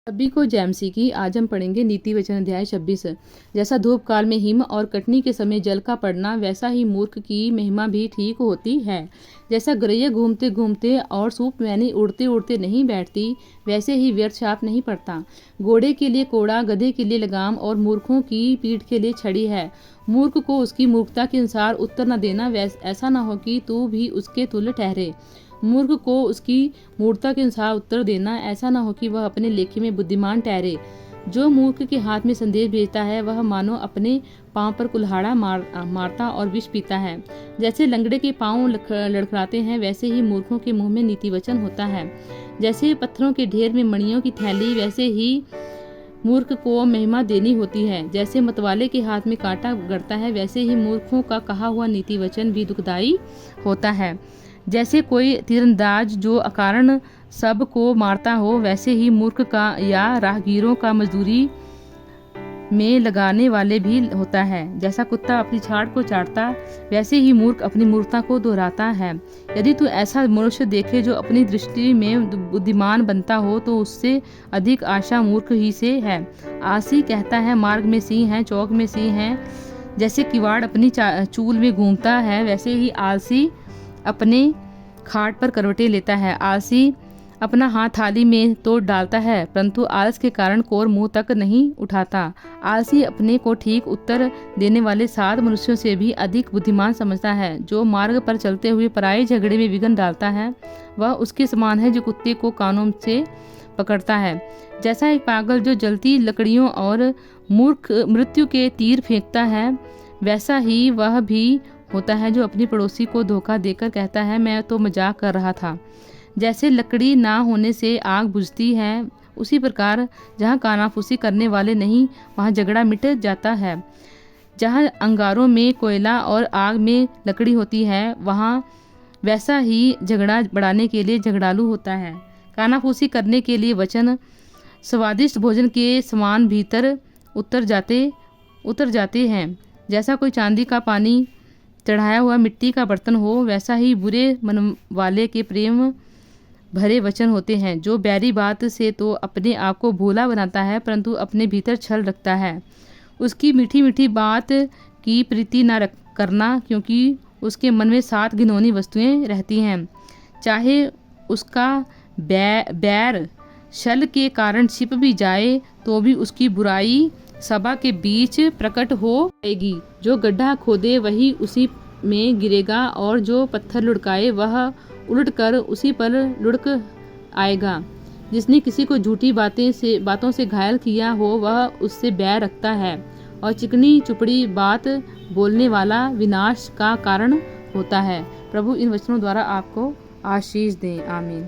सभी को जैमसी की। आज हम पढ़ेंगे नीति वचन अध्याय 26। जैसा धूप काल में हिम और कटनी के समय जल का पड़ना, वैसा ही मूर्ख की महिमा भी ठीक होती है। जैसा गौरैया घूमते घूमते और सूप मैनी उड़ते उड़ते नहीं बैठती, वैसे ही व्यर्थ शाप नहीं पड़ता। घोड़े के लिए कोड़ा, गधे के लिए लगाम और मूर्खों की पीठ के लिए छड़ी है। मूर्ख को उसकी मूर्खता के अनुसार उत्तर न देना, ऐसा न हो कि तू भी उसके तुल्य ठहरे। मूर्ख को उसकी मूर्खता के अनुसार उत्तर देना, ऐसा न हो कि वह अपने लेखे में बुद्धिमान ठहरे। जो मूर्ख के हाथ में संदेश भेजता है, वह मानो अपने पांव पर कुल्हाड़ा मारता और विष पीता है। जैसे लंगड़े के पांव लड़खड़ाते हैं, वैसे ही मूर्खों के मुंह में नीति वचन होता है। जैसे पत्थरों के ढेर में मणियों की थैली, वैसे ही मूर्ख को महिमा देनी होती है। जैसे मतवाले के हाथ में कांटा गड़ता है, वैसे ही मूर्खों का कहा हुआ नीति वचन भी दुखदायी होता है। जैसे कोई तीरंदाज जो अकारण सब को मारता हो, वैसे ही मूर्ख का या राहगीरों का मजदूरी में लगाने वाले भी होता है। जैसा कुत्ता अपनी छाड़ को चाटता, वैसे ही मूर्ख अपनी मूर्खता को दोहराता है। यदि तू ऐसा मनुष्य देखे जो अपनी दृष्टि में बुद्धिमान बनता हो, तो उससे अधिक आशा मूर्ख ही से है। आलसी कहता है, मार्ग में सिंह है, चौक में सिंह है। जैसे किवाड़ अपनी चूल में घूमता है, वैसे ही आलसी अपने खाट पर करवटें लेता है। आलसी अपना हाथ थाली में तो डालता है, परंतु आलस के कारण कोर मुंह तक नहीं उठाता। आलसी अपने को ठीक उत्तर देने वाले 7 मनुष्यों से भी अधिक बुद्धिमान समझता है। जो मार्ग पर चलते हुए पराये झगड़े में विघ्न डालता है, वह उसके समान है जो कुत्ते को कानों से पकड़ता है। जैसा एक पागल जो जलती लकड़ियों और मूर्ख मृत्यु के तीर फेंकता है, वैसा ही वह भी होता है जो अपनी पड़ोसी को धोखा देकर कहता है, मैं तो मजाक कर रहा था। जैसे लकड़ी ना होने से आग बुझती है, उसी प्रकार जहाँ कानाफूसी करने वाले नहीं, वहाँ झगड़ा मिट जाता है। जहाँ अंगारों में कोयला और आग में लकड़ी होती है, वहाँ वैसा ही झगड़ा बढ़ाने के लिए झगड़ालू होता है। कानाफूसी करने के लिए वचन स्वादिष्ट भोजन के समान भीतर उतर जाते हैं। जैसा कोई चांदी का पानी चढ़ाया हुआ मिट्टी का बर्तन हो, वैसा ही बुरे मन वाले के प्रेम भरे वचन होते हैं। जो बैरी बात से तो अपने आप को भोला बनाता है, परंतु अपने भीतर छल रखता है। उसकी मीठी मीठी बात की प्रीति न करना, क्योंकि उसके मन में 7 घिनौनी वस्तुएं रहती हैं। चाहे उसका बैर छल के कारण छिप भी जाए, तो भी उसकी बुराई सभा के बीच प्रकट हो जाएगी। जो गड्ढा खोदे वही उसी में गिरेगा, और जो पत्थर लुढ़काए वह उलटकर उसी पर लुढ़क आएगा। जिसने किसी को झूठी बातों से घायल किया हो, वह उससे बैर रखता है, और चिकनी चुपड़ी बात बोलने वाला विनाश का कारण होता है। प्रभु इन वचनों द्वारा आपको आशीष दें। आमीन।